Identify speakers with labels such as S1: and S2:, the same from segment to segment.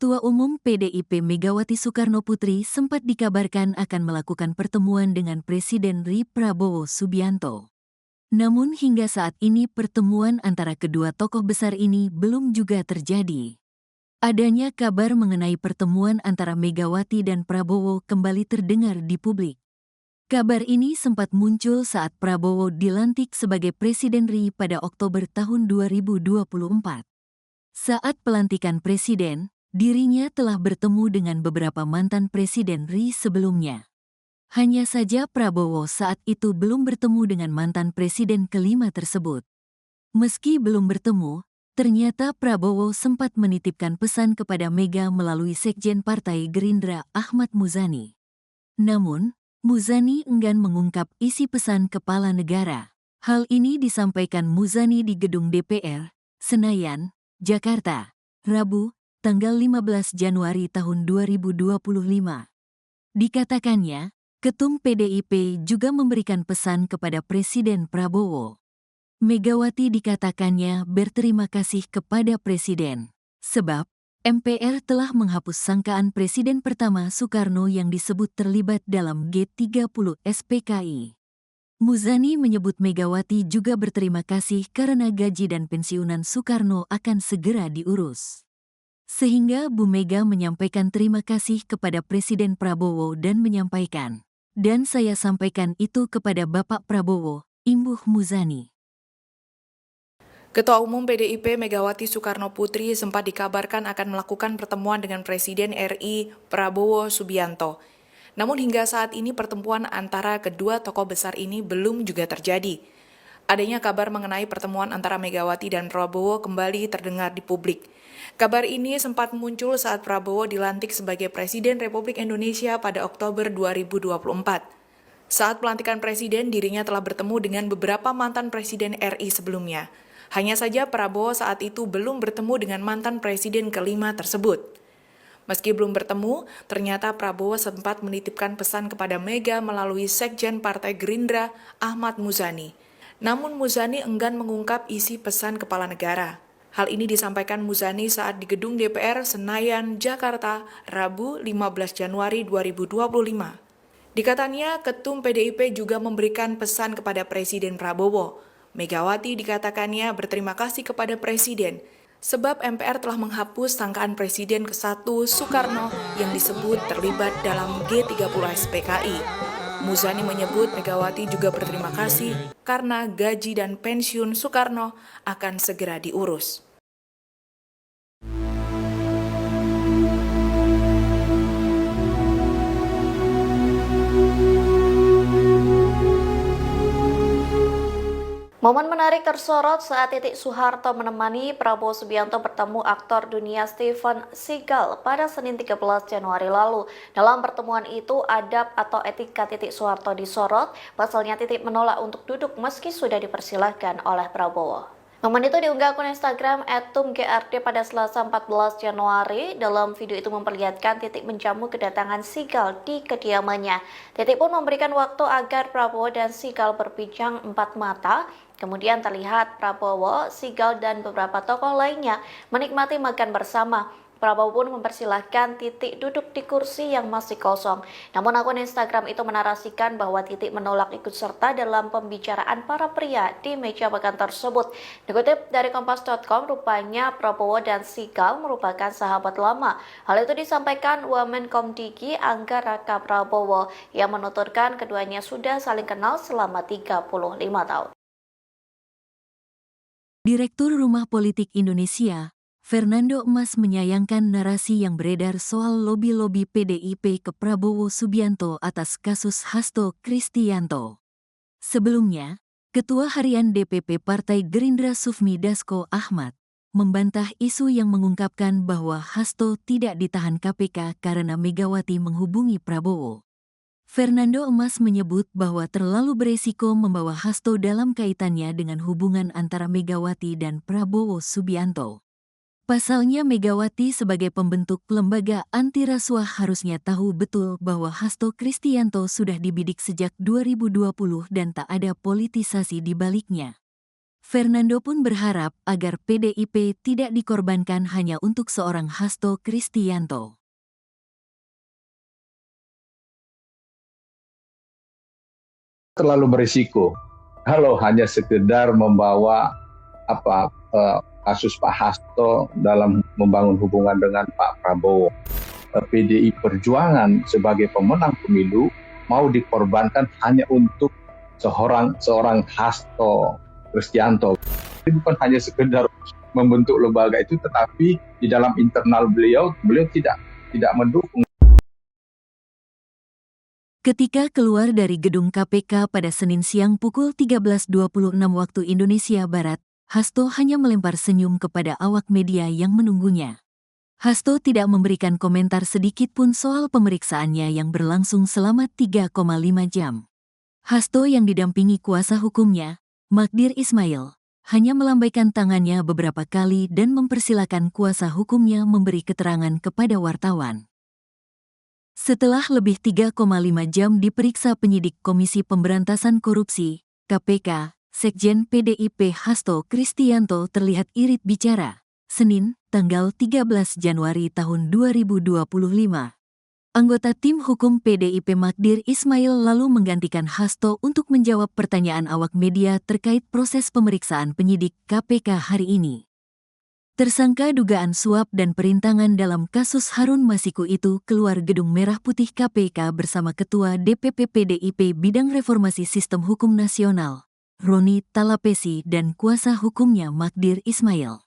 S1: Ketua Umum PDIP Megawati Soekarnoputri sempat dikabarkan akan melakukan pertemuan dengan Presiden RI Prabowo Subianto. Namun hingga saat ini pertemuan antara kedua tokoh besar ini belum juga terjadi. Adanya kabar mengenai pertemuan antara Megawati dan Prabowo kembali terdengar di publik. Kabar ini sempat muncul saat Prabowo dilantik sebagai Presiden RI pada Oktober tahun 2024. Saat pelantikan presiden, dirinya telah bertemu dengan beberapa mantan presiden RI sebelumnya. Hanya saja Prabowo saat itu belum bertemu dengan mantan presiden kelima tersebut. Meski belum bertemu, ternyata Prabowo sempat menitipkan pesan kepada Mega melalui Sekjen Partai Gerindra Ahmad Muzani. Namun, Muzani enggan mengungkap isi pesan kepala negara. Hal ini disampaikan Muzani di gedung DPR, Senayan, Jakarta, Rabu, tanggal 15 Januari tahun 2025. Dikatakannya, Ketum PDIP juga memberikan pesan kepada Presiden Prabowo. Megawati dikatakannya berterima kasih kepada Presiden, sebab MPR telah menghapus sangkaan Presiden pertama Soekarno yang disebut terlibat dalam G30 SPKI. Muzani menyebut Megawati juga berterima kasih karena gaji dan pensiunan Soekarno akan segera diurus. Sehingga Bu Mega menyampaikan terima kasih kepada Presiden Prabowo dan menyampaikan, "Dan saya sampaikan itu kepada Bapak Prabowo," imbuh Muzani.
S2: Ketua Umum PDIP Megawati Soekarnoputri sempat dikabarkan akan melakukan pertemuan dengan Presiden RI Prabowo Subianto. Namun hingga saat ini pertemuan antara kedua tokoh besar ini belum juga terjadi. Adanya kabar mengenai pertemuan antara Megawati dan Prabowo kembali terdengar di publik. Kabar ini sempat muncul saat Prabowo dilantik sebagai Presiden Republik Indonesia pada Oktober 2024. Saat pelantikan Presiden, dirinya telah bertemu dengan beberapa mantan Presiden RI sebelumnya. Hanya saja Prabowo saat itu belum bertemu dengan mantan Presiden kelima tersebut. Meski belum bertemu, ternyata Prabowo sempat menitipkan pesan kepada Mega melalui Sekjen Partai Gerindra Ahmad Muzani. Namun Muzani enggan mengungkap isi pesan kepala negara. Hal ini disampaikan Muzani saat di gedung DPR Senayan, Jakarta, Rabu 15 Januari 2025. Dikatanya, Ketum PDIP juga memberikan pesan kepada Presiden Prabowo. Megawati dikatakannya berterima kasih kepada Presiden, sebab MPR telah menghapus sangkaan Presiden ke-1 Soekarno yang disebut terlibat dalam G30 SPKI. Muzani menyebut Megawati juga berterima kasih karena gaji dan pensiun Soekarno akan segera diurus.
S3: Momen menarik tersorot saat Titik Soeharto menemani Prabowo Subianto bertemu aktor dunia Steven Seagal pada Senin 13 Januari lalu. Dalam pertemuan itu, adab atau etika Titik Soeharto disorot, pasalnya Titik menolak untuk duduk meski sudah dipersilahkan oleh Prabowo. Momen itu diunggah akun Instagram @tumgrd pada Selasa 14 Januari. Dalam video itu memperlihatkan Titik menjamu kedatangan Seagal di kediamannya. Titik pun memberikan waktu agar Prabowo dan Seagal berbincang empat mata. Kemudian terlihat Prabowo, Seagal, dan beberapa tokoh lainnya menikmati makan bersama. Prabowo pun mempersilahkan Titik duduk di kursi yang masih kosong. Namun akun Instagram itu menarasikan bahwa Titik menolak ikut serta dalam pembicaraan para pria di meja makan tersebut. Dikutip dari Kompas.com, rupanya Prabowo dan Seagal merupakan sahabat lama. Hal itu disampaikan Wamenkom Diki Angga Raka Prabowo yang menuturkan keduanya sudah saling kenal selama 35 tahun.
S1: Direktur Rumah Politik Indonesia, Fernando Emas menyayangkan narasi yang beredar soal lobi-lobi PDIP ke Prabowo Subianto atas kasus Hasto Kristianto. Sebelumnya, Ketua Harian DPP Partai Gerindra Sufmi Dasko Ahmad membantah isu yang mengungkapkan bahwa Hasto tidak ditahan KPK karena Megawati menghubungi Prabowo. Fernando Emas menyebut bahwa terlalu beresiko membawa Hasto dalam kaitannya dengan hubungan antara Megawati dan Prabowo Subianto. Pasalnya Megawati sebagai pembentuk lembaga anti rasuah harusnya tahu betul bahwa Hasto Kristianto sudah dibidik sejak 2020 dan tak ada politisasi di baliknya. Fernando pun berharap agar PDIP tidak dikorbankan hanya untuk seorang Hasto Kristianto.
S4: Terlalu berisiko kalau hanya sekedar membawa kasus Pak Hasto dalam membangun hubungan dengan Pak Prabowo. PDI Perjuangan sebagai pemenang pemilu mau dikorbankan hanya untuk seorang Hasto Kristianto. Ini bukan hanya sekedar membentuk lembaga itu, tetapi di dalam internal beliau tidak mendukung.
S1: Ketika keluar dari gedung KPK pada Senin siang pukul 13.26 waktu Indonesia Barat, Hasto hanya melempar senyum kepada awak media yang menunggunya. Hasto tidak memberikan komentar sedikit pun soal pemeriksaannya yang berlangsung selama 3,5 jam. Hasto yang didampingi kuasa hukumnya, Magdir Ismail, hanya melambaikan tangannya beberapa kali dan mempersilakan kuasa hukumnya memberi keterangan kepada wartawan. Setelah lebih 3,5 jam diperiksa penyidik Komisi Pemberantasan Korupsi, KPK, Sekjen PDIP Hasto Kristianto terlihat irit bicara. Senin, tanggal 13 Januari tahun 2025. Anggota tim hukum PDIP Magdir Ismail lalu menggantikan Hasto untuk menjawab pertanyaan awak media terkait proses pemeriksaan penyidik KPK hari ini. Tersangka dugaan suap dan perintangan dalam kasus Harun Masiku itu keluar Gedung Merah Putih KPK bersama Ketua DPP PDIP Bidang Reformasi Sistem Hukum Nasional, Roni Talapesi dan kuasa hukumnya Magdir Ismail.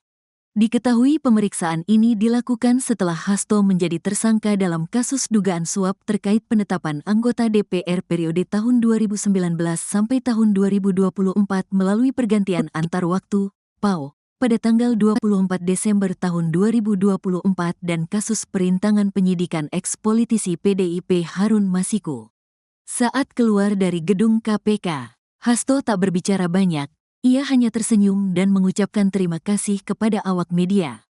S1: Diketahui pemeriksaan ini dilakukan setelah Hasto menjadi tersangka dalam kasus dugaan suap terkait penetapan anggota DPR periode tahun 2019 sampai tahun 2024 melalui pergantian antar waktu, PAO, pada tanggal 24 Desember tahun 2024 dan kasus perintangan penyidikan eks-politisi PDIP Harun Masiku. Saat keluar dari gedung KPK, Hasto tak berbicara banyak. Ia hanya tersenyum dan mengucapkan terima kasih kepada awak media.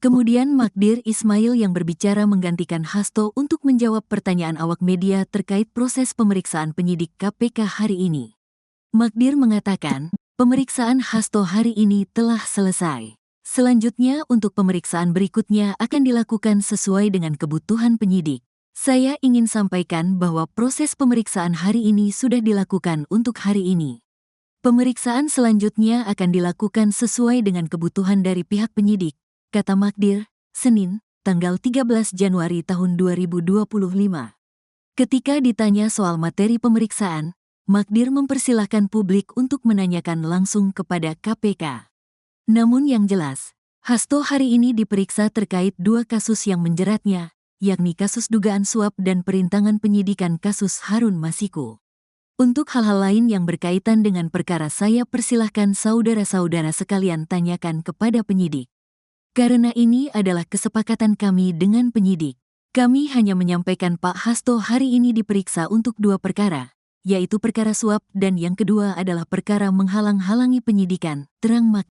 S1: Kemudian Magdir Ismail yang berbicara menggantikan Hasto untuk menjawab pertanyaan awak media terkait proses pemeriksaan penyidik KPK hari ini. Magdir mengatakan, pemeriksaan Hasto hari ini telah selesai. Selanjutnya untuk pemeriksaan berikutnya akan dilakukan sesuai dengan kebutuhan penyidik. Saya ingin sampaikan bahwa proses pemeriksaan hari ini sudah dilakukan untuk hari ini. Pemeriksaan selanjutnya akan dilakukan sesuai dengan kebutuhan dari pihak penyidik, kata Magdir, Senin, tanggal 13 Januari tahun 2025. Ketika ditanya soal materi pemeriksaan, Magdir mempersilahkan publik untuk menanyakan langsung kepada KPK. Namun yang jelas, Hasto hari ini diperiksa terkait dua kasus yang menjeratnya, yakni kasus dugaan suap dan perintangan penyidikan kasus Harun Masiku. Untuk hal-hal lain yang berkaitan dengan perkara saya persilahkan saudara-saudara sekalian tanyakan kepada penyidik. Karena ini adalah kesepakatan kami dengan penyidik. Kami hanya menyampaikan Pak Hasto hari ini diperiksa untuk dua perkara, yaitu perkara suap dan yang kedua adalah perkara menghalang-halangi penyidikan, terang Magdir.